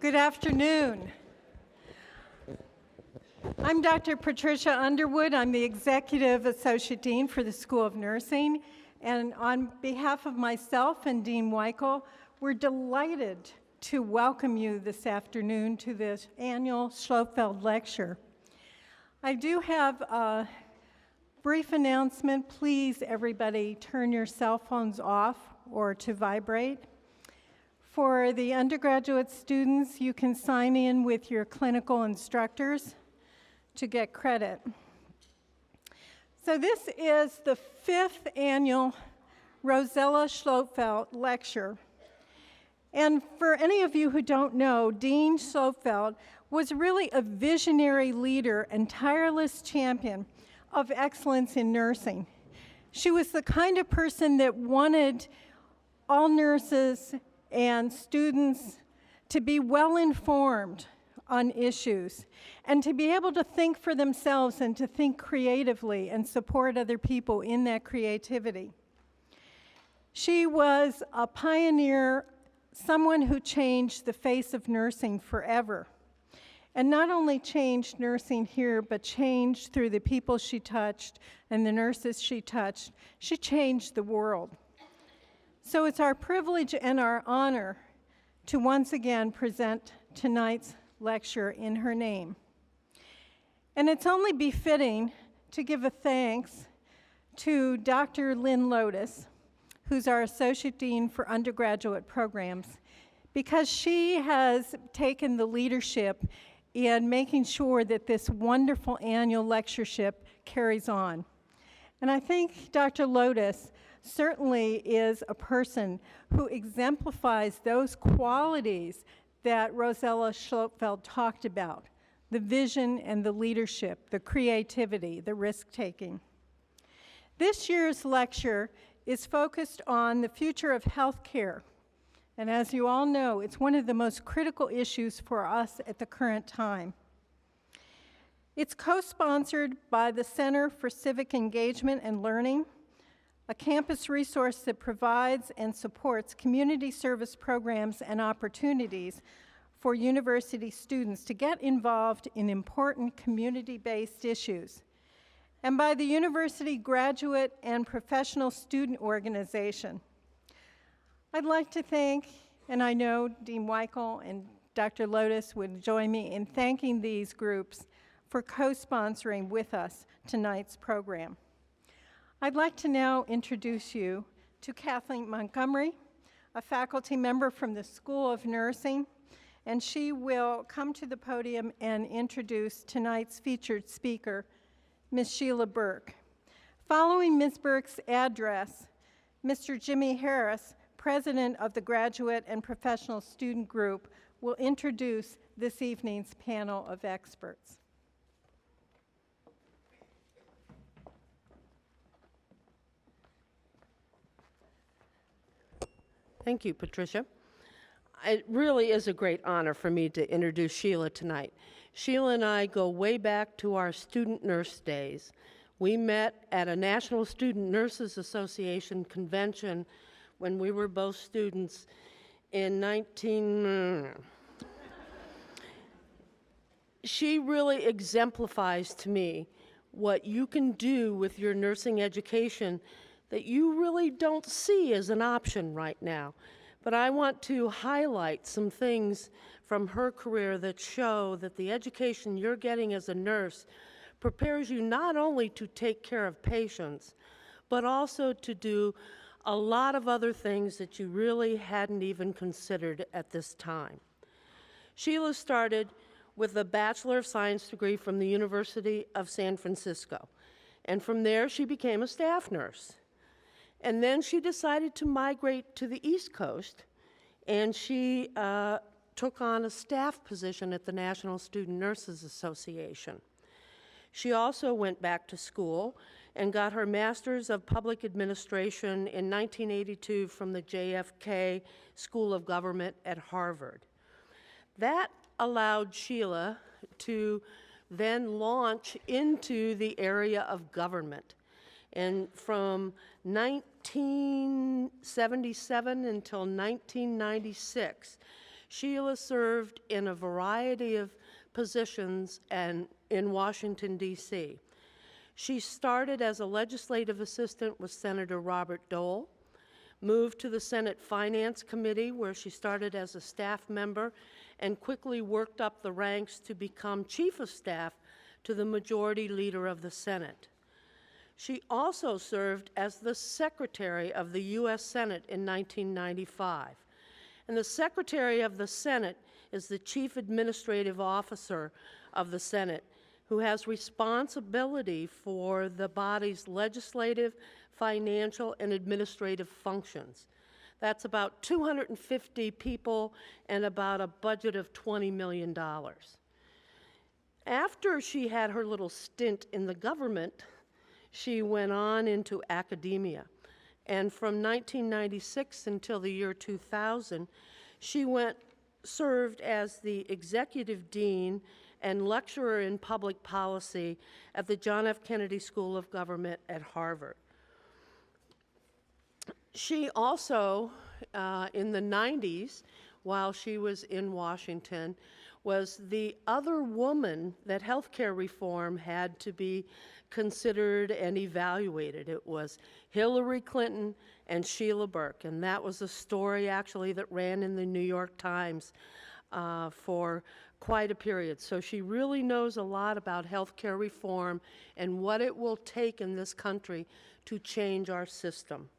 Good afternoon. I'm Dr. Patricia Underwood. I'm the Executive Associate Dean for the School of Nursing. And on behalf of myself and Dean Weichel, we're delighted to welcome you this afternoon to this annual Schlotfeldt Lecture. I do have a brief announcement. Please, everybody, turn your cell phones off or to vibrate. For the undergraduate students, you can sign in with your clinical instructors to get credit. So this is the 5th annual Rozella Schlotfeldt Lecture. And for any of you who don't know, Dean Schlotfeldt was really a visionary leader and tireless champion of excellence in nursing. She was the kind of person that wanted all nurses and students to be well informed on issues and to be able to think for themselves and to think creatively and support other people in that creativity. She was a pioneer, someone who changed the face of nursing forever. And not only changed nursing here, but changed through the people she touched and the nurses she touched. She changed the world. So it's our privilege and our honor to once again present tonight's lecture in her name. And it's only befitting to give a thanks to Dr. Lynn Lotus, who's our Associate Dean for Undergraduate Programs, because she has taken the leadership in making sure that this wonderful annual lectureship carries on. And I think Dr. Lotus certainly is a person who exemplifies those qualities that Rozella Schlotfeldt talked about: the vision and the leadership, the creativity, the risk-taking. This year's lecture is focused on the future of healthcare. And as you all know, it's one of the most critical issues for us at the current time. It's co-sponsored by the Center for Civic Engagement and Learning, a campus resource that provides and supports community service programs and opportunities for university students to get involved in important community-based issues, and by the University Graduate and Professional Student Organization. I'd like to thank, and I know Dean Weichel and Dr. Lotus would join me in thanking these groups for co-sponsoring with us tonight's program. I'd like to now introduce you to Kathleen Montgomery, a faculty member from the School of Nursing, and she will come to the podium and introduce tonight's featured speaker, Ms. Sheila Burke. Following Ms. Burke's address, Mr. Jimmy Harris, president of the Graduate and Professional Student Group, will introduce this evening's panel of experts. Thank you, Patricia. It really is a great honor for me to introduce Sheila tonight. Sheila and I go way back to our student nurse days. We met at a National Student Nurses Association convention when we were both students in She really exemplifies to me what you can do with your nursing education that you really don't see as an option right now. But I want to highlight some things from her career that show that the education you're getting as a nurse prepares you not only to take care of patients, but also to do a lot of other things that you really hadn't even considered at this time. Sheila started with a Bachelor of Science degree from the University of San Francisco, and from there she became a staff nurse. And then she decided to migrate to the East Coast, and she took on a staff position at the National Student Nurses Association. She also went back to school and got her Master's of Public Administration in 1982 from the JFK School of Government at Harvard. That allowed Sheila to then launch into the area of government. And from 1977 until 1996, Sheila served in a variety of positions and in Washington, D.C. She started as a legislative assistant with Senator Robert Dole, moved to the Senate Finance Committee, where she started as a staff member and quickly worked up the ranks to become chief of staff to the majority leader of the Senate. She also served as the Secretary of the U.S. Senate in 1995. And the Secretary of the Senate is the Chief Administrative Officer of the Senate, who has responsibility for the body's legislative, financial, and administrative functions. That's about 250 people and about a budget of $20 million. After she had her little stint in the government, she went on into academia. And from 1996 until the year 2000, she served as the executive dean and lecturer in public policy at the John F. Kennedy School of Government at Harvard. She also, in the 90s, while she was in Washington, was the other woman that healthcare reform had to be considered and evaluated. It was Hillary Clinton and Sheila Burke, and that was a story actually that ran in the New York Times for quite a period. So she really knows a lot about healthcare reform and what it will take in this country to change our system.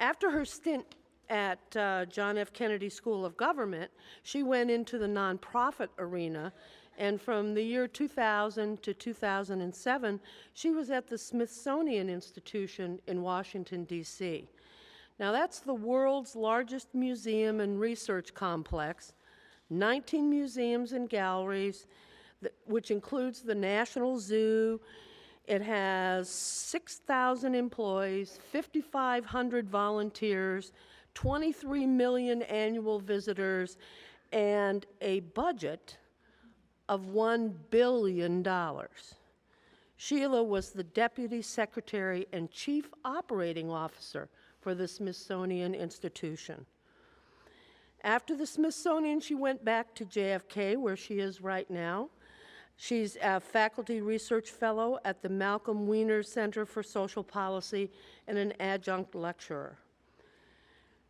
After her stint at John F. Kennedy School of Government, she went into the nonprofit arena, and from the year 2000 to 2007, she was at the Smithsonian Institution in Washington, D.C. Now, that's the world's largest museum and research complex, 19 museums and galleries, which includes the National Zoo. It has 6,000 employees, 5,500 volunteers, 23 million annual visitors, and a budget of $1 billion. Sheila was the Deputy Secretary and Chief Operating Officer for the Smithsonian Institution. After the Smithsonian, she went back to JFK, where she is right now. She's a faculty research fellow at the Malcolm Weiner Center for Social Policy and an adjunct lecturer.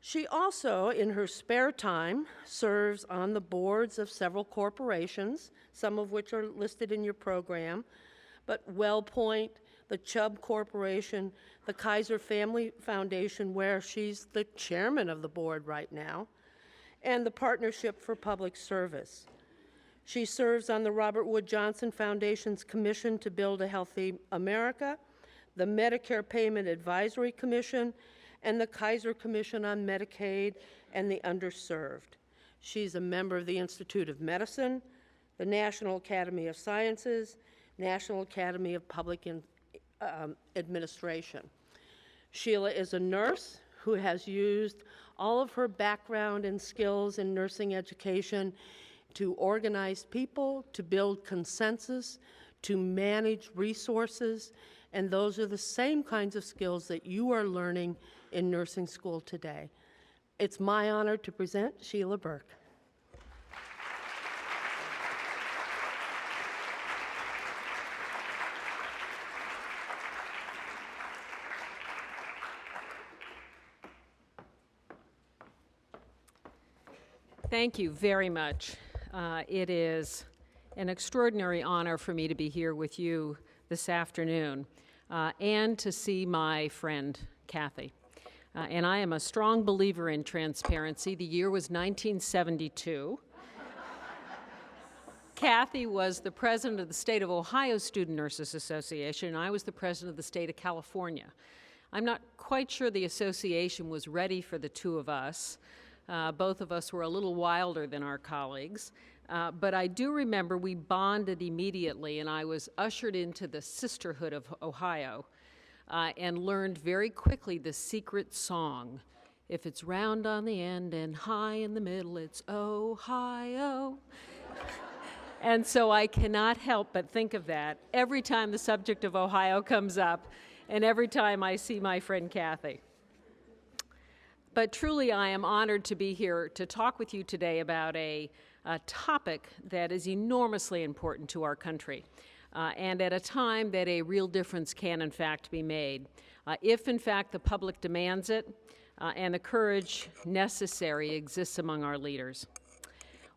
She also, in her spare time, serves on the boards of several corporations, some of which are listed in your program, but WellPoint, the Chubb Corporation, the Kaiser Family Foundation, where she's the chairman of the board right now, and the Partnership for Public Service. She serves on the Robert Wood Johnson Foundation's Commission to Build a Healthy America, the Medicare Payment Advisory Commission, and the Kaiser Commission on Medicaid and the Underserved. She's a member of the Institute of Medicine, the National Academy of Sciences, National Academy of Public Administration. Sheila is a nurse who has used all of her background and skills in nursing education to organize people, to build consensus, to manage resources, and those are the same kinds of skills that you are learning in nursing school today. It's my honor to present Sheila Burke. Thank you very much. It is an extraordinary honor for me to be here with you this afternoon and to see my friend, Kathy. And I am a strong believer in transparency. The year was 1972. Kathy was the president of the State of Ohio Student Nurses Association, and I was the president of the State of California. I'm not quite sure the association was ready for the two of us. Both of us were a little wilder than our colleagues. But I do remember we bonded immediately, and I was ushered into the sisterhood of Ohio and learned very quickly the secret song. If it's round on the end and high in the middle, it's Ohio. And so I cannot help but think of that every time the subject of Ohio comes up and every time I see my friend Kathy. But truly, I am honored to be here to talk with you today about a topic that is enormously important to our country, and at a time that a real difference can, in fact, be made, if, in fact, the public demands it and the courage necessary exists among our leaders.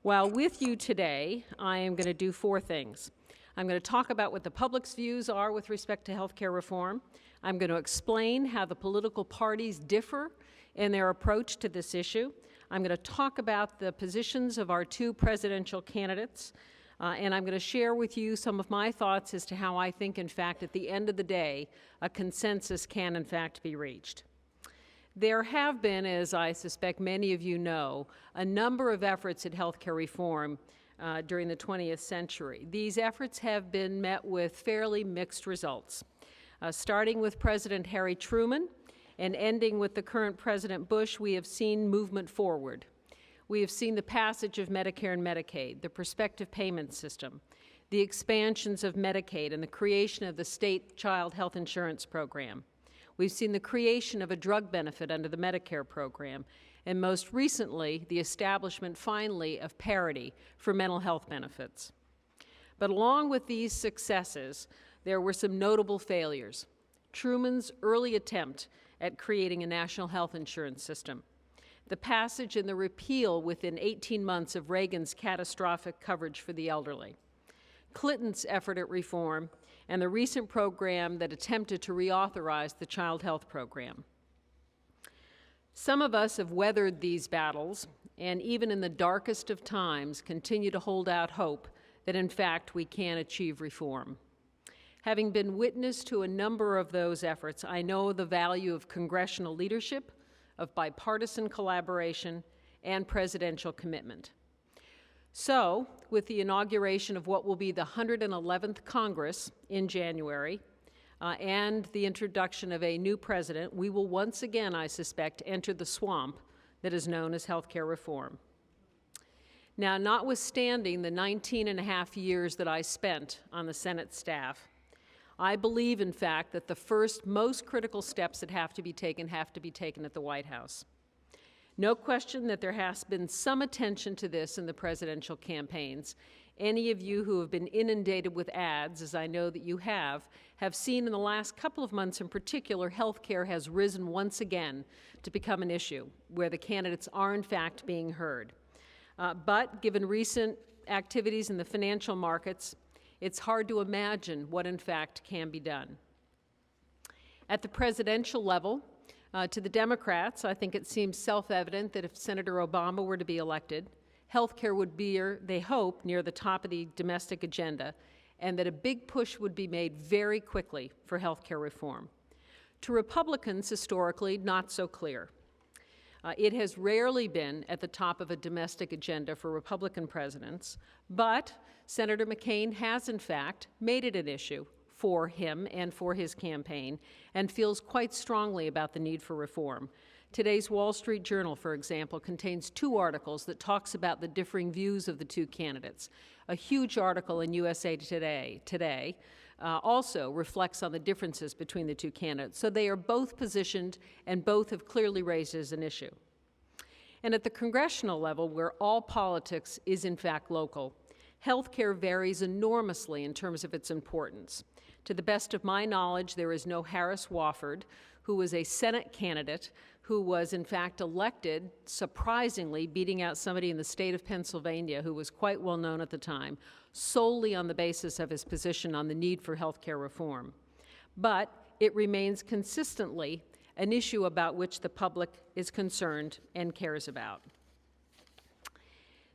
While with you today, I am going to do four things. I'm going to talk about what the public's views are with respect to health care reform. I'm going to explain how the political parties differ in their approach to this issue. I'm going to talk about the positions of our two presidential candidates, and I'm going to share with you some of my thoughts as to how I think, in fact, at the end of the day, a consensus can, in fact, be reached. There have been, as I suspect many of you know, a number of efforts at health care reform during the 20th century. These efforts have been met with fairly mixed results, starting with President Harry Truman and ending with the current President Bush. We have seen movement forward. We have seen the passage of Medicare and Medicaid, the prospective payment system, the expansions of Medicaid, and the creation of the state child health insurance program. We've seen the creation of a drug benefit under the Medicare program, and most recently, the establishment, finally, of parity for mental health benefits. But along with these successes, there were some notable failures. Truman's early attempt at creating a national health insurance system, the passage and the repeal within 18 months of Reagan's catastrophic coverage for the elderly, Clinton's effort at reform, and the recent program that attempted to reauthorize the child health program. Some of us have weathered these battles, and even in the darkest of times, continue to hold out hope that, in fact, we can achieve reform. Having been witness to a number of those efforts, I know the value of congressional leadership, of bipartisan collaboration, and presidential commitment. So, with the inauguration of what will be the 111th Congress in January, and the introduction of a new president, we will once again, I suspect, enter the swamp that is known as health care reform. Now, notwithstanding the 19 and a half years that I spent on the Senate staff, I believe, in fact, that the first most critical steps that have to be taken at the White House. No question that there has been some attention to this in the presidential campaigns. Any of you who have been inundated with ads, as I know that you have seen in the last couple of months in particular, health care has risen once again to become an issue where the candidates are, in fact, being heard. But given recent activities in the financial markets, it's hard to imagine what, in fact, can be done. At the presidential level, to the Democrats, I think it seems self-evident that if Senator Obama were to be elected, health care would be, they hope, near the top of the domestic agenda, and that a big push would be made very quickly for health care reform. To Republicans, historically, not so clear. It has rarely been at the top of a domestic agenda for Republican presidents, but Senator McCain has, in fact, made it an issue for him and for his campaign, and feels quite strongly about the need for reform. Today's Wall Street Journal, for example, contains two articles that talks about the differing views of the two candidates. A huge article in USA Today also reflects on the differences between the two candidates. So they are both positioned, and both have clearly raised it as an issue. And at the congressional level, where all politics is in fact local, health care varies enormously in terms of its importance. To the best of my knowledge, there is no Harris Wofford, who was a Senate candidate who was in fact elected, surprisingly beating out somebody in the state of Pennsylvania who was quite well known at the time, solely on the basis of his position on the need for health care reform. But it remains consistently an issue about which the public is concerned and cares about.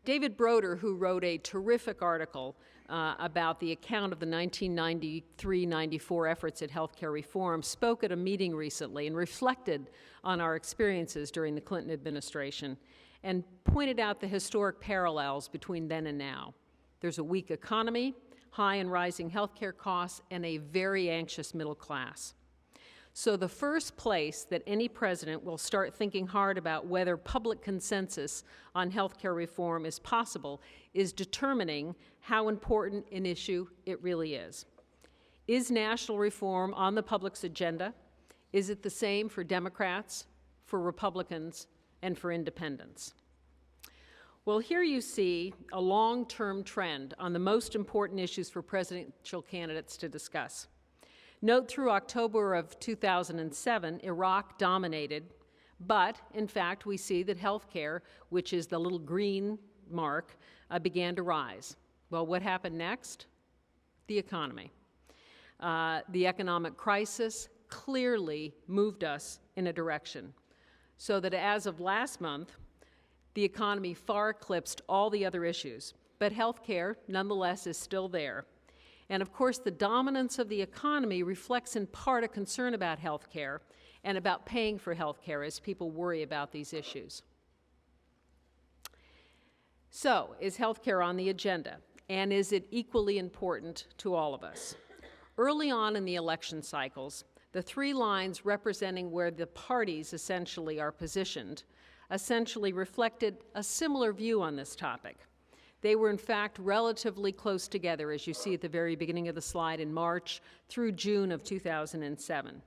David Broder, who wrote a terrific article about the account of the 1993-94 efforts at healthcare reform, spoke at a meeting recently and reflected on our experiences during the Clinton administration and pointed out the historic parallels between then and now. There's a weak economy, high and rising healthcare costs, and a very anxious middle class. So the first place that any president will start thinking hard about whether public consensus on healthcare reform is possible is determining how important an issue it really is. Is national reform on the public's agenda? Is it the same for Democrats, for Republicans, and for independents. Well, here you see a long-term trend on the most important issues for presidential candidates to discuss. Note through October of 2007, Iraq dominated, but in fact we see that health care, which is the little green mark, began to rise. Well, what happened next? The economy. The economic crisis clearly moved us in a direction, so that as of last month, the economy far eclipsed all the other issues, but health care, nonetheless, is still there. And of course, the dominance of the economy reflects in part a concern about health care and about paying for health care as people worry about these issues. So, is health care on the agenda, and is it equally important to all of us? Early on in the election cycles, the three lines representing where the parties essentially are positioned essentially reflected a similar view on this topic. They were in fact relatively close together, as you see at the very beginning of the slide, in March through June of 2007.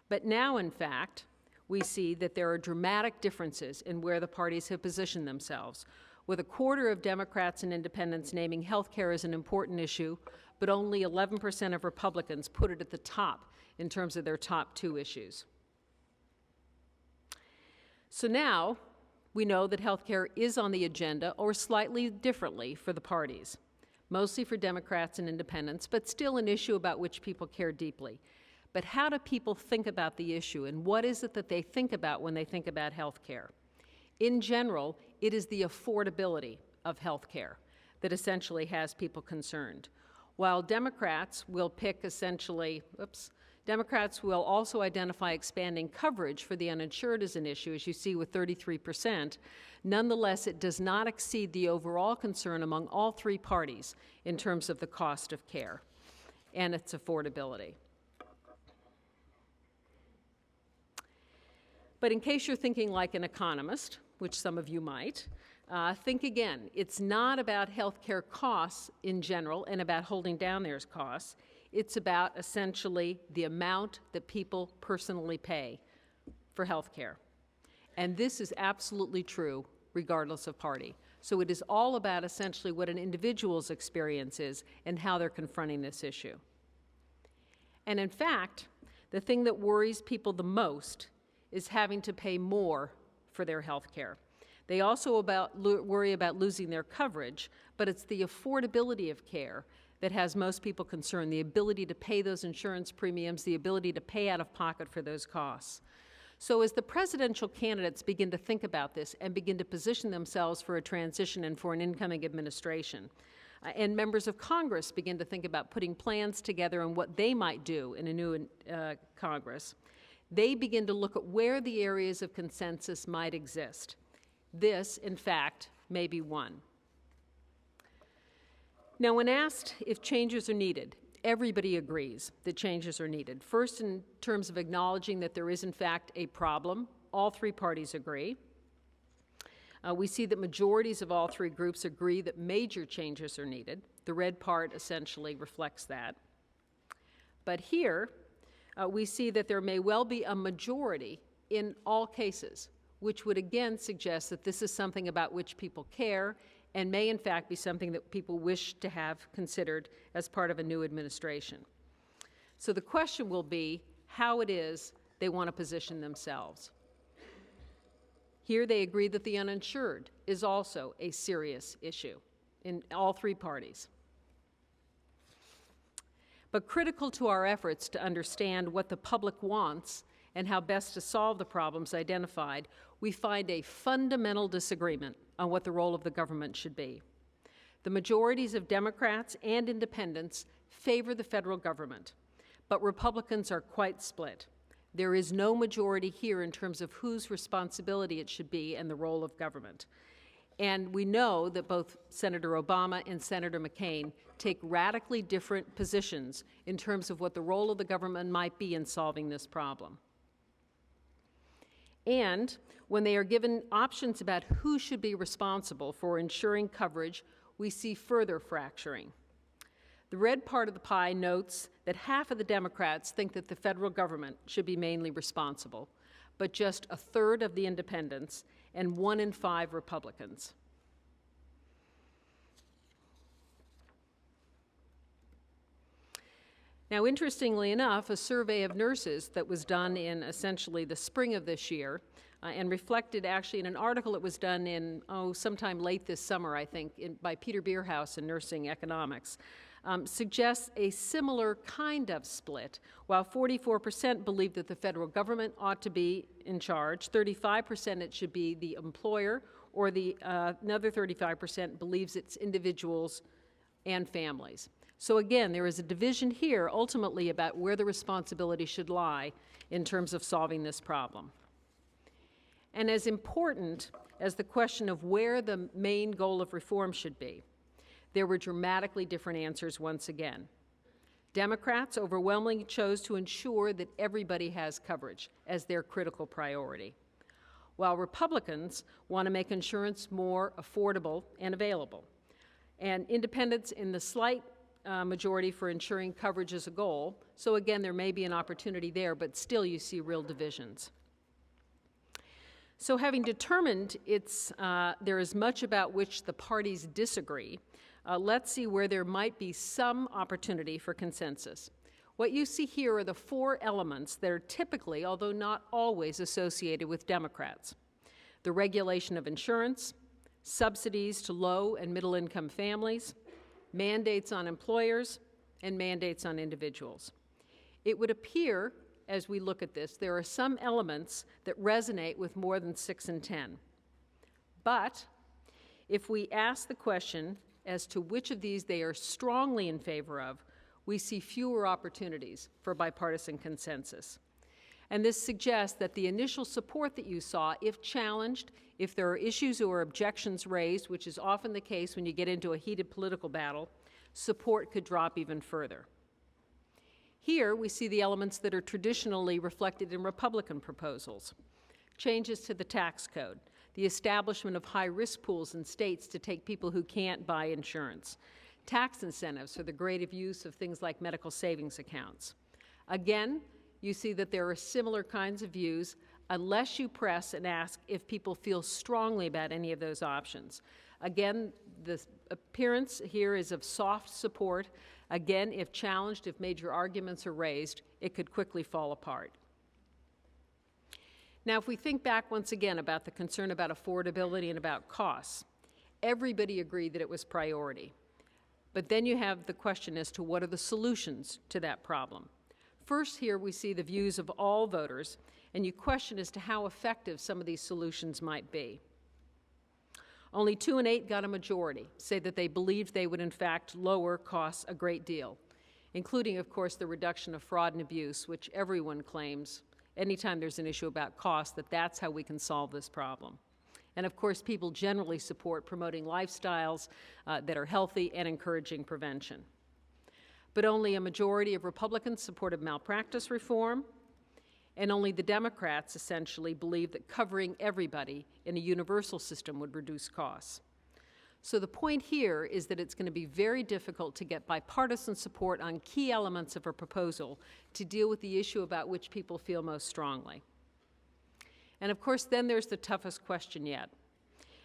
But now, in fact, we see that there are dramatic differences in where the parties have positioned themselves, with a quarter of Democrats and independents naming health care as an important issue, but only 11% of Republicans put it at the top in terms of their top two issues. So now we know that health care is on the agenda, or slightly differently for the parties, mostly for Democrats and independents, but still an issue about which people care deeply. But how do people think about the issue, and what is it that they think about when they think about health care? In general, it is the affordability of health care that essentially has people concerned. While Democrats will pick essentially, Democrats will also identify expanding coverage for the uninsured as an issue, as you see with 33%. Nonetheless, it does not exceed the overall concern among all three parties in terms of the cost of care and its affordability. But in case you're thinking like an economist, which some of you might, think again. It's not about health care costs in general and about holding down their costs. It's about essentially the amount that people personally pay for health care. And this is absolutely true regardless of party. So it is all about essentially what an individual's experience is and how they're confronting this issue. And in fact, the thing that worries people the most is having to pay more for their health care. They also worry about losing their coverage, but it's the affordability of care that has most people concerned, the ability to pay those insurance premiums, the ability to pay out of pocket for those costs. So as the presidential candidates begin to think about this and begin to position themselves for a transition and for an incoming administration, and members of Congress begin to think about putting plans together and what they might do in a new Congress, they begin to look at where the areas of consensus might exist. This, in fact, may be one. Now, when asked if changes are needed, everybody agrees that changes are needed. First, in terms of acknowledging that there is, in fact, a problem. All three parties agree. We see that majorities of all three groups agree that major changes are needed. The red part essentially reflects that. But here, we see that there may well be a majority in all cases, which would again suggest that this is something about which people care and may in fact be something that people wish to have considered as part of a new administration. So the question will be how it is they want to position themselves. Here they agree that the uninsured is also a serious issue in all three parties. But critical to our efforts to understand what the public wants and how best to solve the problems identified, we find a fundamental disagreement on what the role of the government should be. The majorities of Democrats and independents favor the federal government, but Republicans are quite split. There is no majority here in terms of whose responsibility it should be and the role of government. And we know that both Senator Obama and Senator McCain take radically different positions in terms of what the role of the government might be in solving this problem. And when they are given options about who should be responsible for ensuring coverage, we see further fracturing. The red part of the pie notes that half of the Democrats think that the federal government should be mainly responsible, but just a third of the independents and 1 in 5 Republicans. Now, interestingly enough, a survey of nurses that was done in essentially the spring of this year and reflected actually in an article that was done in, sometime late this summer, I think, by Peter Bierhaus in Nursing Economics, suggests a similar kind of split. While 44% believe that the federal government ought to be in charge, 35% it should be the employer, or another 35% believes it's individuals and families. So again, there is a division here ultimately about where the responsibility should lie in terms of solving this problem. And as important as the question of where the main goal of reform should be, there were dramatically different answers once again. Democrats overwhelmingly chose to ensure that everybody has coverage as their critical priority, while Republicans want to make insurance more affordable and available. And independents in the slight majority for ensuring coverage as a goal. So again, there may be an opportunity there, but still you see real divisions. So having determined there is much about which the parties disagree, let's see where there might be some opportunity for consensus. What you see here are the 4 elements that are typically, although not always, associated with Democrats: the regulation of insurance, subsidies to low and middle income families, mandates on employers, and mandates on individuals. It would appear, as we look at this, there are some elements that resonate with more than 6 in 10. But if we ask the question as to which of these they are strongly in favor of, we see fewer opportunities for bipartisan consensus. And this suggests that the initial support that you saw, if challenged, if there are issues or objections raised, which is often the case when you get into a heated political battle, support could drop even further. Here we see the elements that are traditionally reflected in Republican proposals: changes to the tax code, the establishment of high-risk pools in states to take people who can't buy insurance, tax incentives for the greater use of things like medical savings accounts. Again, you see that there are similar kinds of views unless you press and ask if people feel strongly about any of those options. Again, the appearance here is of soft support. Again, if challenged, if major arguments are raised, it could quickly fall apart. Now, if we think back once again about the concern about affordability and about costs, everybody agreed that it was priority. But then you have the question as to what are the solutions to that problem. First, here we see the views of all voters, and you question as to how effective some of these solutions might be. Only 2 in 8 got a majority, say that they believed they would in fact lower costs a great deal, including, of course, the reduction of fraud and abuse, which everyone claims anytime there's an issue about cost, that that's how we can solve this problem. And of course, people generally support promoting lifestyles that are healthy and encouraging prevention. But only a majority of Republicans supported malpractice reform, and only the Democrats essentially believed that covering everybody in a universal system would reduce costs. So the point here is that it's going to be very difficult to get bipartisan support on key elements of a proposal to deal with the issue about which people feel most strongly. And of course, then there's the toughest question yet,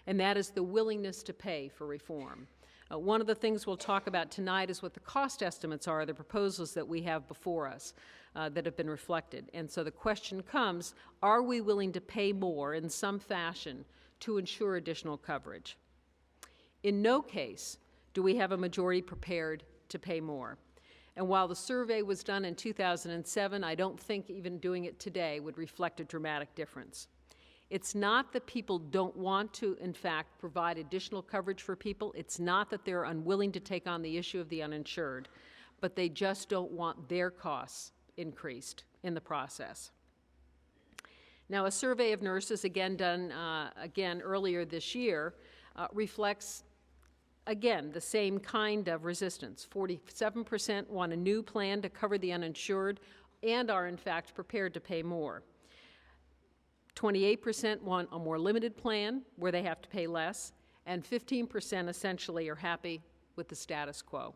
and that is the willingness to pay for reform. One of the things we'll talk about tonight is what the cost estimates are, the proposals that we have before us that have been reflected. And so the question comes, are we willing to pay more in some fashion to ensure additional coverage? In no case do we have a majority prepared to pay more. And while the survey was done in 2007, I don't think even doing it today would reflect a dramatic difference. It's not that people don't want to, in fact, provide additional coverage for people. It's not that they're unwilling to take on the issue of the uninsured, but they just don't want their costs increased in the process. Now, a survey of nurses, again done earlier this year, reflects, again, the same kind of resistance. 47% want a new plan to cover the uninsured and are, in fact, prepared to pay more. 28% want a more limited plan where they have to pay less, and 15% essentially are happy with the status quo.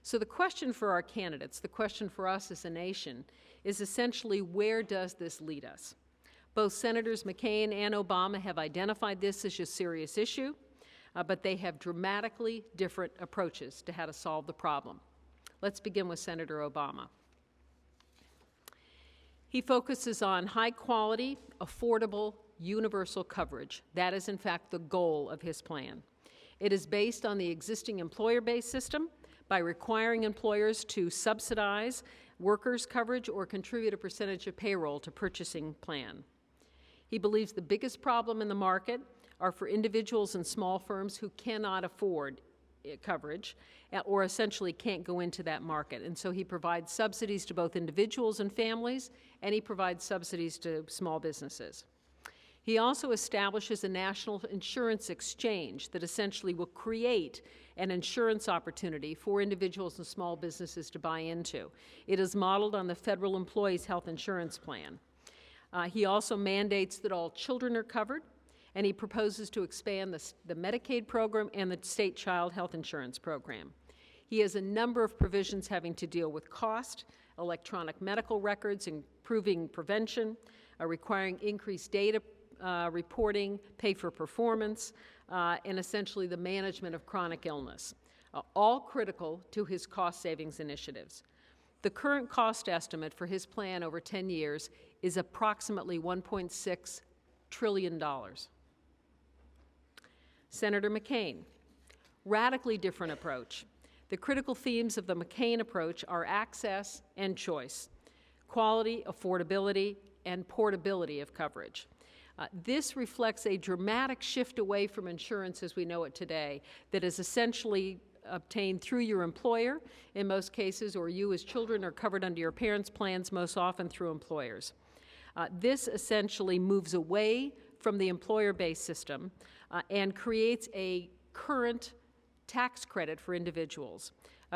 So the question for our candidates, the question for us as a nation, is essentially where does this lead us? Both Senators McCain and Obama have identified this as a serious issue, but they have dramatically different approaches to how to solve the problem. Let's begin with Senator Obama. He focuses on high-quality, affordable, universal coverage. That is, in fact, the goal of his plan. It is based on the existing employer-based system by requiring employers to subsidize workers' coverage or contribute a percentage of payroll to purchasing plan. He believes the biggest problem in the market are for individuals and small firms who cannot afford coverage or essentially can't go into that market. And so he provides subsidies to both individuals and families, and he provides subsidies to small businesses. He also establishes a national insurance exchange that essentially will create an insurance opportunity for individuals and small businesses to buy into. It is modeled on the Federal Employees Health Insurance Plan. He also mandates that all children are covered, and he proposes to expand the Medicaid program and the state child health insurance program. He has a number of provisions having to deal with cost, electronic medical records, improving prevention, requiring increased data reporting, pay for performance, and essentially the management of chronic illness, all critical to his cost savings initiatives. The current cost estimate for his plan over 10 years is approximately $1.6 trillion. Senator McCain, radically different approach. The critical themes of the McCain approach are access and choice, quality, affordability, and portability of coverage. This reflects a dramatic shift away from insurance as we know it today that is essentially obtained through your employer in most cases, or you as children are covered under your parents' plans, most often through employers. This essentially moves away from the employer-based system and creates a current tax credit for individuals.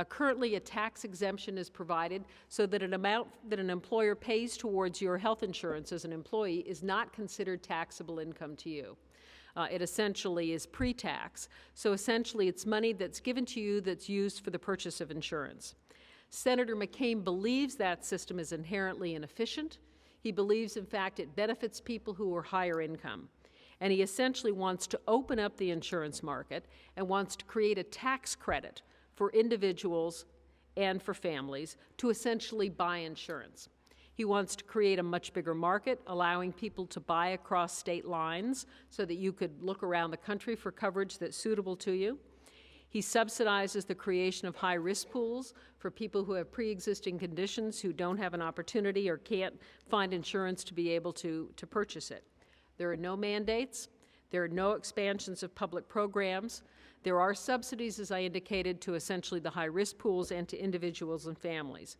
Currently, a tax exemption is provided so that an amount that an employer pays towards your health insurance as an employee is not considered taxable income to you. It essentially is pre-tax, so essentially it's money that's given to you that's used for the purchase of insurance. Senator McCain believes that system is inherently inefficient. He believes, in fact, it benefits people who are higher income. And he essentially wants to open up the insurance market and wants to create a tax credit for individuals and for families to essentially buy insurance. He wants to create a much bigger market, allowing people to buy across state lines so that you could look around the country for coverage that's suitable to you. He subsidizes the creation of high-risk pools for people who have pre-existing conditions who don't have an opportunity or can't find insurance to be able to purchase it. There are no mandates. There are no expansions of public programs. There are subsidies, as I indicated, to essentially the high-risk pools and to individuals and families.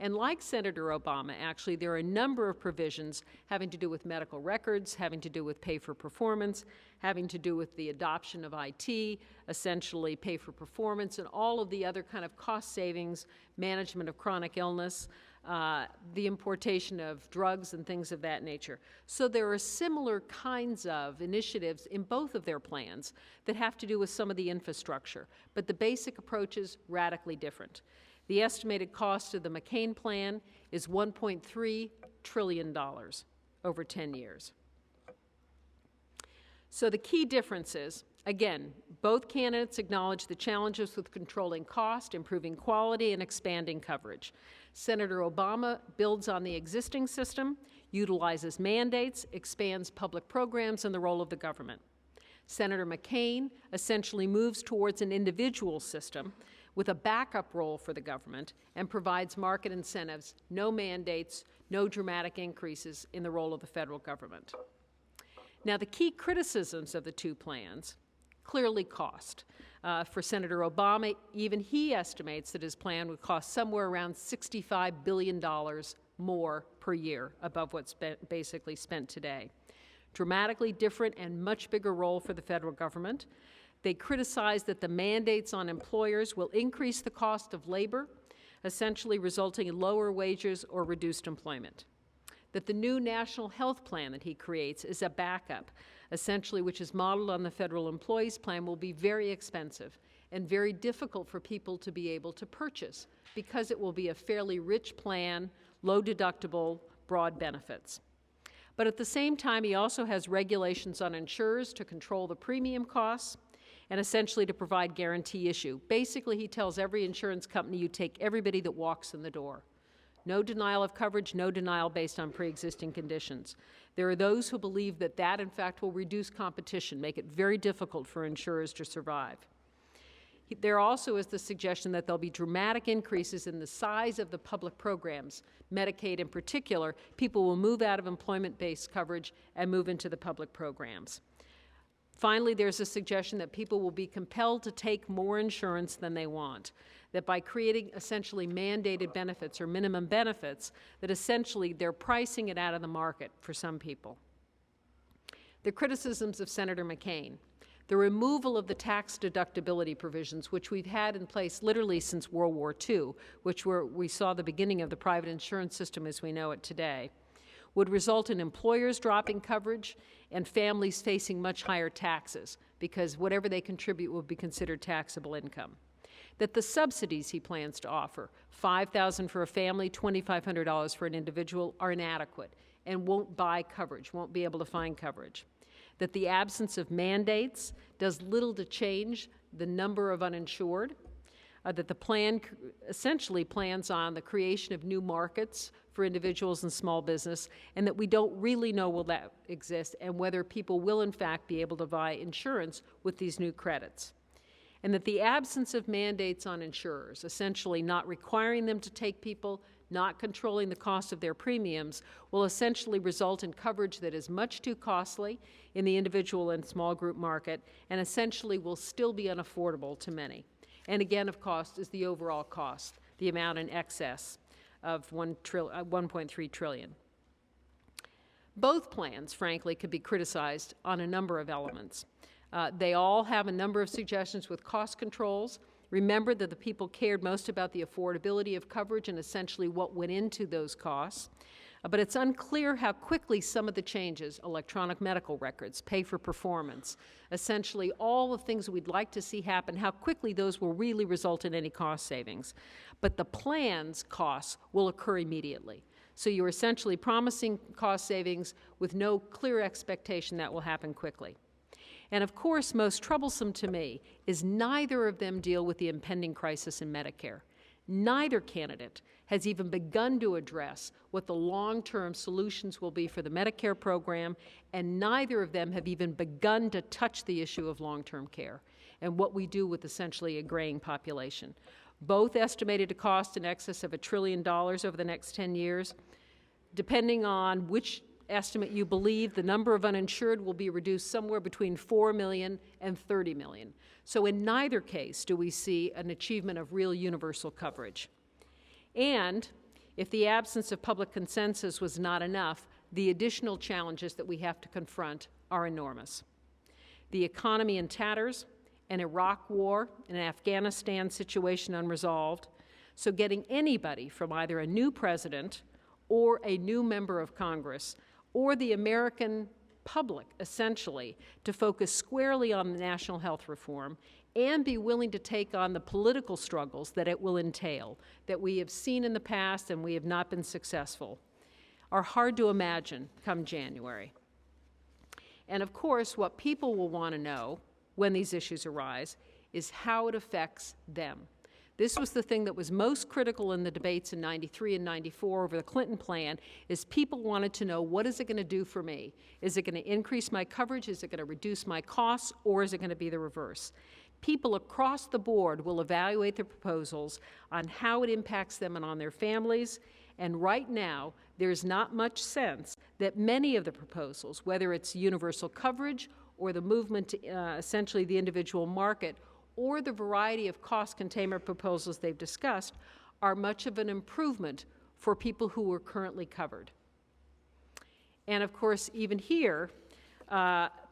And like Senator Obama, actually, there are a number of provisions having to do with medical records, having to do with pay for performance, having to do with the adoption of IT, essentially pay for performance, and all of the other kind of cost savings, management of chronic illness, the importation of drugs and things of that nature. So there are similar kinds of initiatives in both of their plans that have to do with some of the infrastructure, but the basic approach is radically different. The estimated cost of the McCain plan is $1.3 trillion over 10 years. So the key differences, again, both candidates acknowledge the challenges with controlling cost, improving quality, and expanding coverage. Senator Obama builds on the existing system, utilizes mandates, expands public programs, and the role of the government. Senator McCain essentially moves towards an individual system with a backup role for the government and provides market incentives, no mandates, no dramatic increases in the role of the federal government. Now, the key criticisms of the two plans, clearly cost. For Senator Obama, even he estimates that his plan would cost somewhere around $65 billion more per year above what's basically spent today. Dramatically different and much bigger role for the federal government. They criticize that the mandates on employers will increase the cost of labor, essentially resulting in lower wages or reduced employment. That the new national health plan that he creates is a backup, essentially which is modeled on the federal employees plan, will be very expensive and very difficult for people to be able to purchase because it will be a fairly rich plan, low deductible, broad benefits. But at the same time, he also has regulations on insurers to control the premium costs and essentially to provide guarantee issue. Basically, he tells every insurance company, you take everybody that walks in the door. No denial of coverage, no denial based on pre-existing conditions. There are those who believe that that, in fact, will reduce competition, make it very difficult for insurers to survive. There also is the suggestion that there'll be dramatic increases in the size of the public programs. Medicaid in particular, people will move out of employment-based coverage and move into the public programs. Finally, there's a suggestion that people will be compelled to take more insurance than they want, that by creating essentially mandated benefits or minimum benefits, that essentially they're pricing it out of the market for some people. The criticisms of Senator McCain, the removal of the tax deductibility provisions, which we've had in place literally since World War II, we saw the beginning of the private insurance system as we know it today, would result in employers dropping coverage and families facing much higher taxes because whatever they contribute will be considered taxable income. That the subsidies he plans to offer, $5,000 for a family, $2,500 for an individual, are inadequate and won't buy coverage, won't be able to find coverage. That the absence of mandates does little to change the number of uninsured, that the plan essentially plans on the creation of new markets for individuals and small business, and that we don't really know will that exist and whether people will in fact be able to buy insurance with these new credits. And that the absence of mandates on insurers, essentially not requiring them to take people, not controlling the cost of their premiums, will essentially result in coverage that is much too costly in the individual and small group market and essentially will still be unaffordable to many. And again, of course, is the overall cost, the amount in excess of $1.3 trillion. Both plans, frankly, could be criticized on a number of elements. They all have a number of suggestions with cost controls. Remember that the people cared most about the affordability of coverage and essentially what went into those costs. But it's unclear how quickly some of the changes, electronic medical records, pay for performance, essentially all the things we'd like to see happen, how quickly those will really result in any cost savings. But the plan's costs will occur immediately. So you're essentially promising cost savings with no clear expectation that will happen quickly. And of course, most troublesome to me is neither of them deal with the impending crisis in Medicare. Neither candidate has even begun to address what the long-term solutions will be for the Medicare program, and neither of them have even begun to touch the issue of long-term care and what we do with essentially a graying population. Both estimated to cost in excess of $1 trillion over the next 10 years. Depending on which estimate you believe, the number of uninsured will be reduced somewhere between 4 million and 30 million. So in neither case do we see an achievement of real universal coverage. And if the absence of public consensus was not enough, the additional challenges that we have to confront are enormous. The economy in tatters, an Iraq war, an Afghanistan situation unresolved, so getting anybody from either a new president or a new member of Congress or the American public, essentially, to focus squarely on the national health reform and be willing to take on the political struggles that it will entail, that we have seen in the past and we have not been successful, are hard to imagine come January. And of course, what people will want to know when these issues arise is how it affects them. This was the thing that was most critical in the debates in '93 and '94 over the Clinton plan, is people wanted to know, what is it going to do for me? Is it going to increase my coverage? Is it going to reduce my costs? Or is it going to be the reverse? People across the board will evaluate the proposals on how it impacts them and on their families. And right now, there's not much sense that many of the proposals, whether it's universal coverage or the movement to essentially the individual market, or the variety of cost containment proposals they've discussed, are much of an improvement for people who are currently covered. And of course, even here,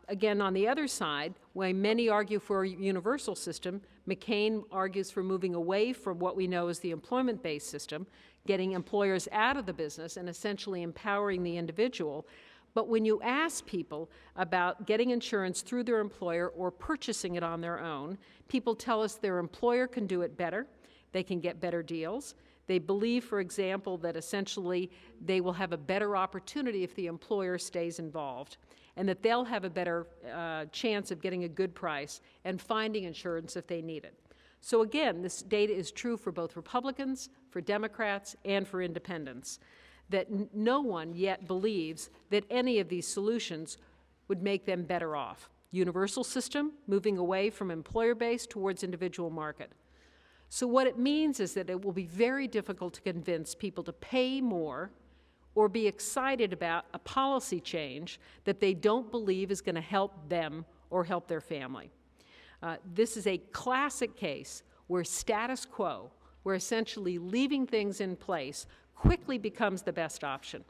again, on the other side, when many argue for a universal system, McCain argues for moving away from what we know as the employment-based system, getting employers out of the business and essentially empowering the individual. But when you ask people about getting insurance through their employer or purchasing it on their own, people tell us their employer can do it better, they can get better deals, They believe, for example, that essentially they will have a better opportunity if the employer stays involved, and that they'll have a better chance of getting a good price and finding insurance if they need it. So again, this data is true for both Republicans, for Democrats, and for independents, that no one yet believes that any of these solutions would make them better off. Universal system, moving away from employer-based towards individual market. So what it means is that it will be very difficult to convince people to pay more or be excited about a policy change that they don't believe is going to help them or help their family. This is a classic case where status quo, where essentially leaving things in place, quickly becomes the best option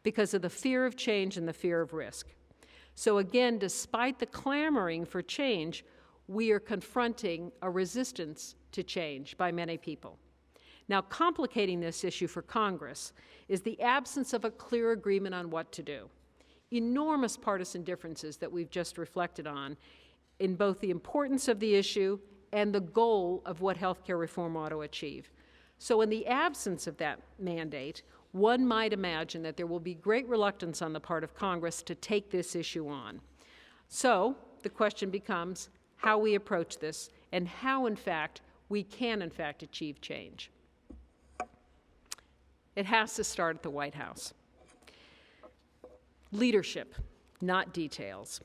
because of the fear of change and the fear of risk. So again, despite the clamoring for change, we are confronting a resistance to change by many people. Now, complicating this issue for Congress is the absence of a clear agreement on what to do. Enormous partisan differences that we've just reflected on in both the importance of the issue and the goal of what healthcare reform ought to achieve. So in the absence of that mandate, one might imagine that there will be great reluctance on the part of Congress to take this issue on. So the question becomes how we approach this and how, in fact, we can, in fact, achieve change. It has to start at the White House. Leadership, not details.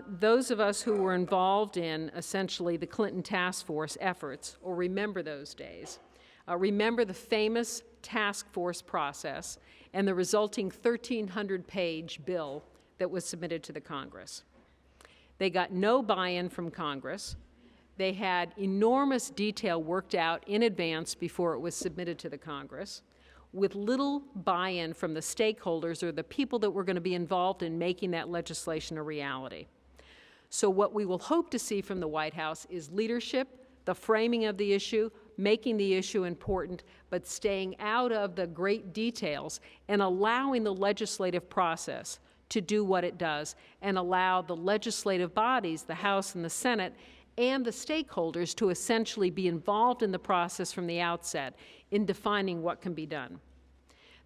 Those of us who were involved in, essentially, the Clinton task force efforts, or remember those days, remember the famous task force process and the resulting 1,300-page bill that was submitted to the Congress. They got no buy-in from Congress. They had enormous detail worked out in advance before it was submitted to the Congress, with little buy-in from the stakeholders or the people that were going to be involved in making that legislation a reality. So what we will hope to see from the White House is leadership, the framing of the issue, making the issue important, but staying out of the great details and allowing the legislative process to do what it does and allow the legislative bodies, the House and the Senate, and the stakeholders to essentially be involved in the process from the outset in defining what can be done.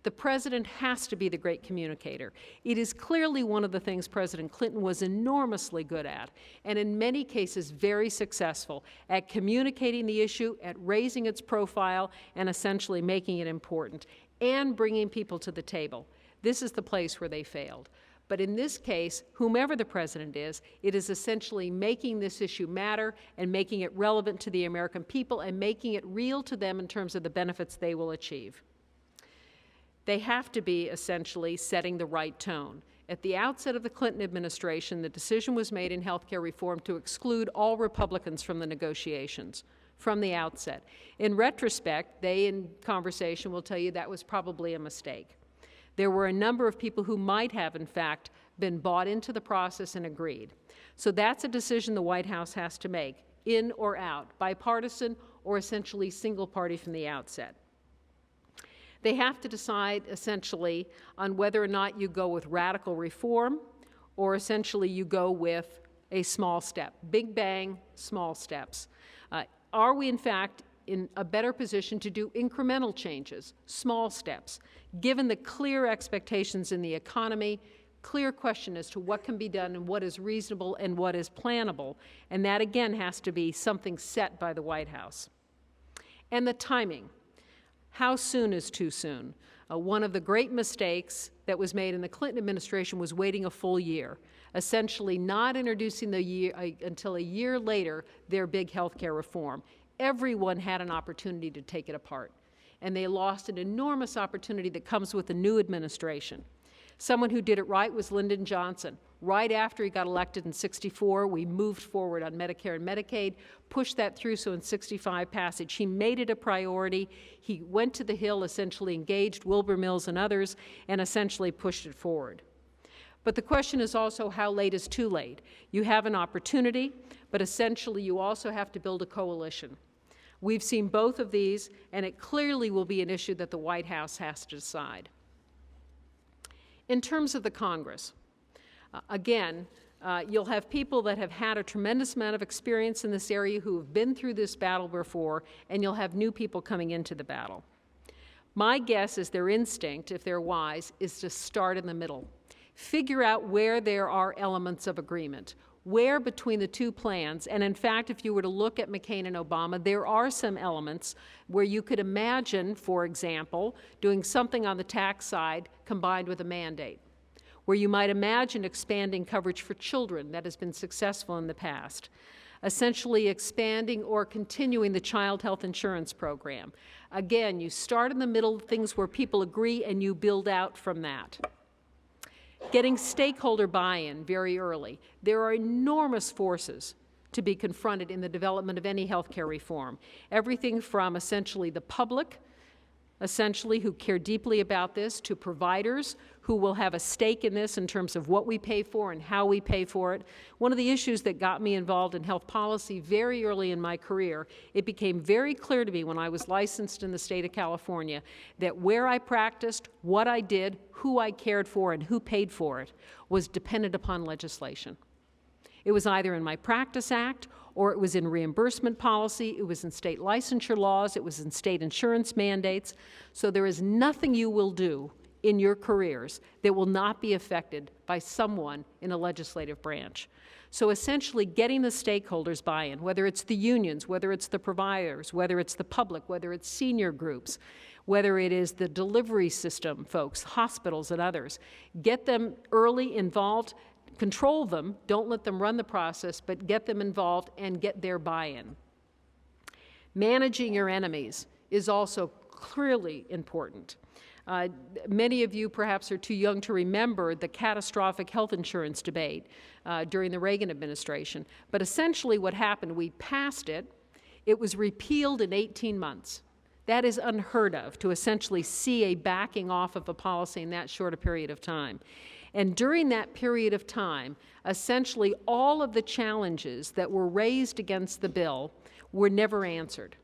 The president has to be the great communicator. It is clearly one of the things President Clinton was enormously good at, and in many cases very successful at communicating the issue, at raising its profile, and essentially making it important, and bringing people to the table. This is the place where they failed. But in this case, whomever the president is, it is essentially making this issue matter and making it relevant to the American people and making it real to them in terms of the benefits they will achieve. They have to be essentially setting the right tone. At the outset of the Clinton administration, the decision was made in healthcare reform to exclude all Republicans from the negotiations from the outset. In retrospect, they in conversation will tell you that was probably a mistake. There were a number of people who might have, in fact, been bought into the process and agreed. So that's a decision the White House has to make, in or out, bipartisan or essentially single party from the outset. They have to decide, essentially, on whether or not you go with radical reform or essentially you go with a small step. Big bang, small steps. Are we, in fact, in a better position to do incremental changes, small steps, given the clear expectations in the economy, clear question as to what can be done and what is reasonable and what is plannable, and that, again, has to be something set by the White House. And the timing. How soon is too soon? One of the great mistakes that was made in the Clinton administration was waiting a full year, essentially not introducing until a year later their big health care reform. Everyone had an opportunity to take it apart, and they lost an enormous opportunity that comes with a new administration. Someone who did it right was Lyndon Johnson. Right after he got elected in '64, we moved forward on Medicare and Medicaid, pushed that through so in '65 passage. He made it a priority. He went to the Hill, essentially engaged Wilbur Mills and others, and essentially pushed it forward. But the question is also how late is too late. You have an opportunity, but essentially you also have to build a coalition. We've seen both of these, and it clearly will be an issue that the White House has to decide. In terms of the Congress, again, You'll have people that have had a tremendous amount of experience in this area who have been through this battle before, and you'll have new people coming into the battle. My guess is their instinct, if they're wise, is to start in the middle. Figure out where there are elements of agreement, where between the two plans, and in fact, if you were to look at McCain and Obama, there are some elements where you could imagine, for example, doing something on the tax side combined with a mandate, where you might imagine expanding coverage for children that has been successful in the past, essentially expanding or continuing the child health insurance program. Again, you start in the middle, things where people agree, and you build out from that. Getting stakeholder buy-in very early. There are enormous forces to be confronted in the development of any healthcare reform. Everything from essentially the public, essentially who care deeply about this, to providers who will have a stake in this in terms of what we pay for and how we pay for it. One of the issues that got me involved in health policy very early in my career, it became very clear to me when I was licensed in the state of California that where I practiced, what I did, who I cared for, and who paid for it was dependent upon legislation. It was either in my Practice Act, or it was in reimbursement policy, it was in state licensure laws, it was in state insurance mandates. So there is nothing you will do in your careers that will not be affected by someone in a legislative branch. So essentially getting the stakeholders buy-in, whether it's the unions, whether it's the providers, whether it's the public, whether it's senior groups, whether it is the delivery system folks, hospitals and others, get them early involved, control them, don't let them run the process, but get them involved and get their buy-in. Managing your enemies is also clearly important. Many of you perhaps are too young to remember the catastrophic health insurance debate during the Reagan administration. But essentially what happened, we passed it. It was repealed in 18 months. That is unheard of, to essentially see a backing off of a policy in that short a period of time. And during that period of time, essentially all of the challenges that were raised against the bill were never answered.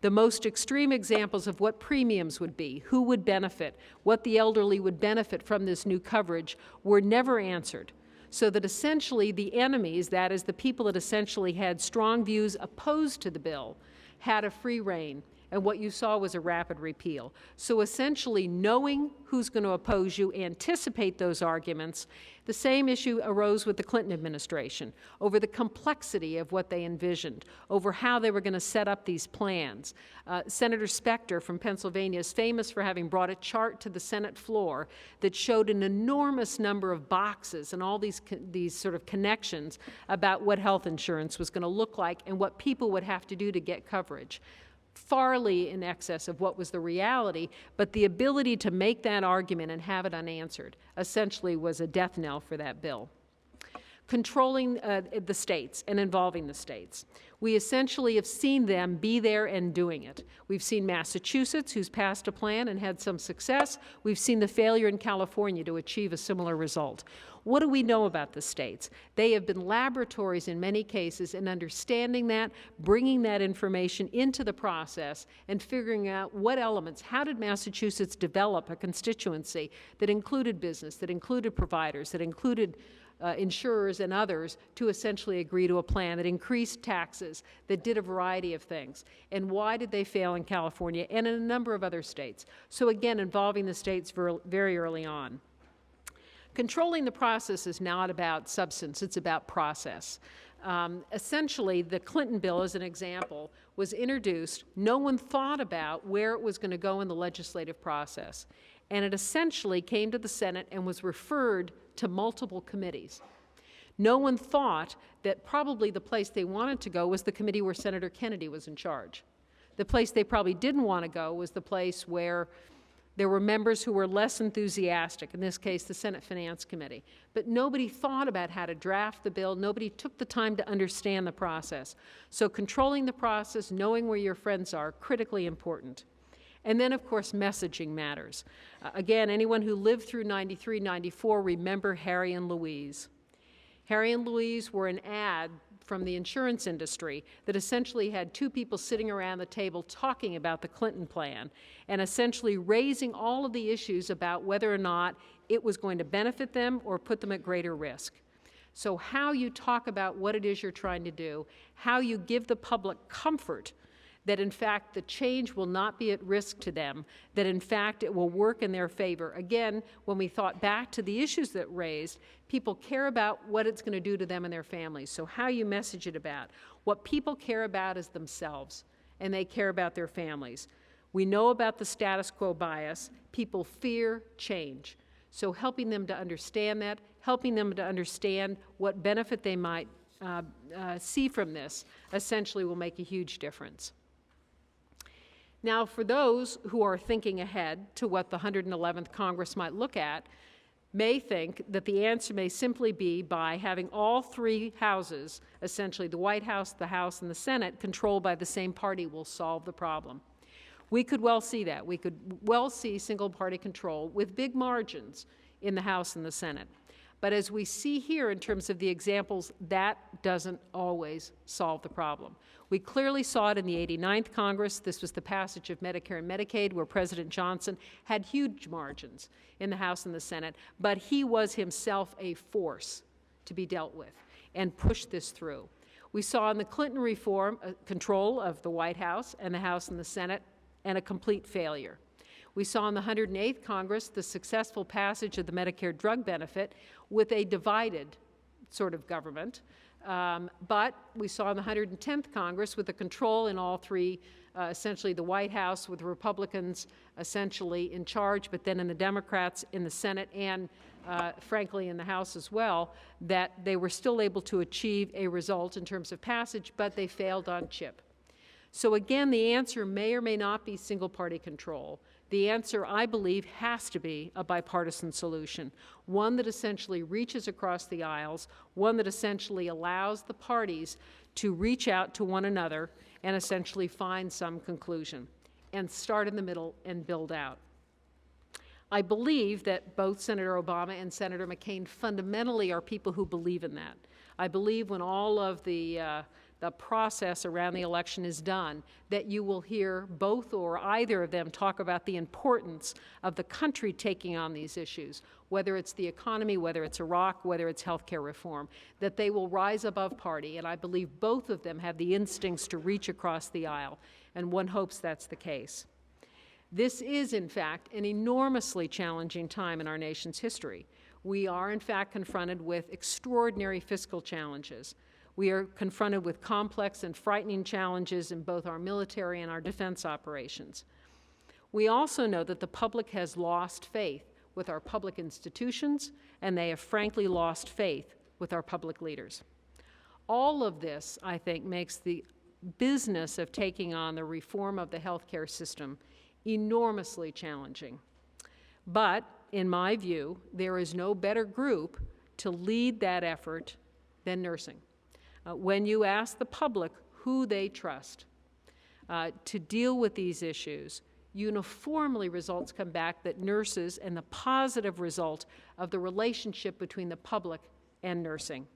The most extreme examples of what premiums would be, who would benefit, what the elderly would benefit from this new coverage, were never answered. So that essentially the enemies, that is the people that essentially had strong views opposed to the bill, had a free rein. And what you saw was a rapid repeal. So essentially knowing who's going to oppose you, anticipate those arguments. The same issue arose with the Clinton administration over the complexity of what they envisioned, over how they were going to set up these plans. Senator Specter from Pennsylvania is famous for having brought a chart to the Senate floor that showed an enormous number of boxes and all these sort of connections about what health insurance was going to look like and what people would have to do to get coverage. Farly in excess of what was the reality, but the ability to make that argument and have it unanswered essentially was a death knell for that bill. Controlling the states and involving the states. We essentially have seen them be there and doing it. We've seen Massachusetts, who's passed a plan and had some success. We've seen the failure in California to achieve a similar result. What do we know about the states? They have been laboratories in many cases in understanding that, bringing that information into the process, and figuring out what elements, how did Massachusetts develop a constituency that included business, that included providers, that included insurers and others to essentially agree to a plan that increased taxes, that did a variety of things. And why did they fail in California and in a number of other states? So again, involving the states very early on. Controlling the process is not about substance, it's about process. Essentially, the Clinton bill, as an example, was introduced. No one thought about where it was going to go in the legislative process. And it essentially came to the Senate and was referred to multiple committees. No one thought that probably the place they wanted to go was the committee where Senator Kennedy was in charge. The place they probably didn't want to go was the place where there were members who were less enthusiastic, in this case, the Senate Finance Committee. But nobody thought about how to draft the bill. Nobody took the time to understand the process. So controlling the process, knowing where your friends are, critically important. And then, of course, messaging matters. Again, anyone who lived through 93, 94, remember Harry and Louise. Harry and Louise were an ad from the insurance industry that essentially had two people sitting around the table talking about the Clinton plan and essentially raising all of the issues about whether or not it was going to benefit them or put them at greater risk. So how you talk about what it is you're trying to do, how you give the public comfort that in fact the change will not be at risk to them, that in fact it will work in their favor. Again, when we thought back to the issues that raised, people care about what it's going to do to them and their families. So how you message it about. What people care about is themselves, and they care about their families. We know about the status quo bias. People fear change. So helping them to understand that, helping them to understand what benefit they might see from this, essentially will make a huge difference. Now, for those who are thinking ahead to what the 111th Congress might look at, may think that the answer may simply be by having all three houses, essentially the White House, the House, and the Senate, controlled by the same party will solve the problem. We could well see that. We could well see single-party control with big margins in the House and the Senate. But as we see here in terms of the examples, that doesn't always solve the problem. We clearly saw it in the 89th Congress. This was the passage of Medicare and Medicaid, where President Johnson had huge margins in the House and the Senate, but he was himself a force to be dealt with and pushed this through. We saw in the Clinton reform control of the White House and the House and the Senate, and a complete failure. We saw in the 108th Congress the successful passage of the Medicare drug benefit with a divided sort of government. But we saw in the 110th Congress with the control in all three, essentially the White House with Republicans essentially in charge, but then in the Democrats in the Senate and frankly in the House as well, that they were still able to achieve a result in terms of passage, but they failed on CHIP. So again, the answer may or may not be single-party control. The answer, I believe, has to be a bipartisan solution, one that essentially reaches across the aisles, one that essentially allows the parties to reach out to one another and essentially find some conclusion, and start in the middle and build out. I believe that both Senator Obama and Senator McCain fundamentally are people who believe in that. I believe when all of the process around the election is done, that you will hear both or either of them talk about the importance of the country taking on these issues, whether it's the economy, whether it's Iraq, whether it's healthcare reform, that they will rise above party, and I believe both of them have the instincts to reach across the aisle, and one hopes that's the case. This is, in fact, an enormously challenging time in our nation's history. We are, in fact, confronted with extraordinary fiscal challenges. We are confronted with complex and frightening challenges in both our military and our defense operations. We also know that the public has lost faith with our public institutions, and they have frankly lost faith with our public leaders. All of this, I think, makes the business of taking on the reform of the healthcare system enormously challenging. But, in my view, there is no better group to lead that effort than nursing. When you ask the public who they trust to deal with these issues, uniformly results come back that nurses and the positive result of the relationship between the public and nursing.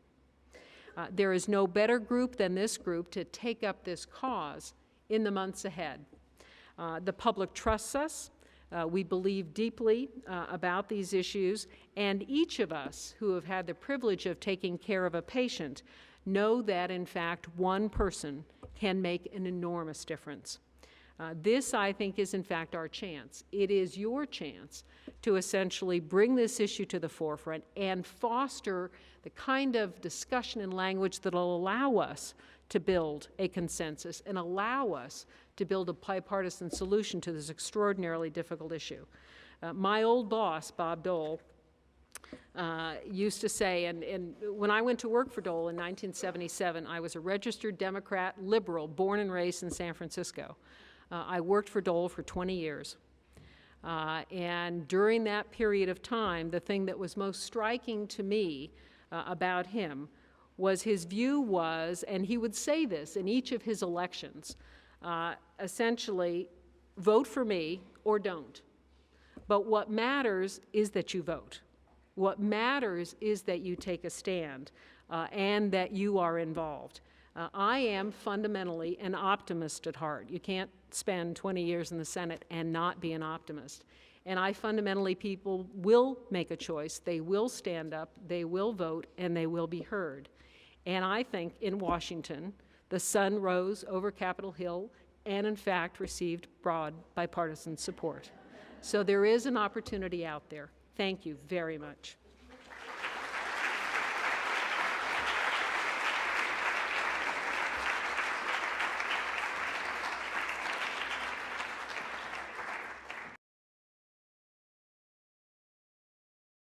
There is no better group than this group to take up this cause in the months ahead. The public trusts us. We believe deeply about these issues, and each of us who have had the privilege of taking care of a patient know that, in fact, one person can make an enormous difference. This, I think, is, in fact, our chance. It is your chance to essentially bring this issue to the forefront and foster the kind of discussion and language that will allow us to build a consensus and allow us to build a bipartisan solution to this extraordinarily difficult issue. My old boss, Bob Dole, used to say, and when I went to work for Dole in 1977, I was a registered Democrat, liberal, born and raised in San Francisco. I worked for Dole for 20 years. And during that period of time, the thing that was most striking to me about him was his view was, and he would say this in each of his elections, essentially, vote for me or don't. But what matters is that you vote. What matters is that you take a stand and that you are involved. I am fundamentally an optimist at heart. You can't spend 20 years in the Senate and not be an optimist. And fundamentally, people will make a choice. They will stand up, they will vote, and they will be heard. And I think in Washington, the sun rose over Capitol Hill and, in fact, received broad bipartisan support. So there is an opportunity out there. Thank you very much.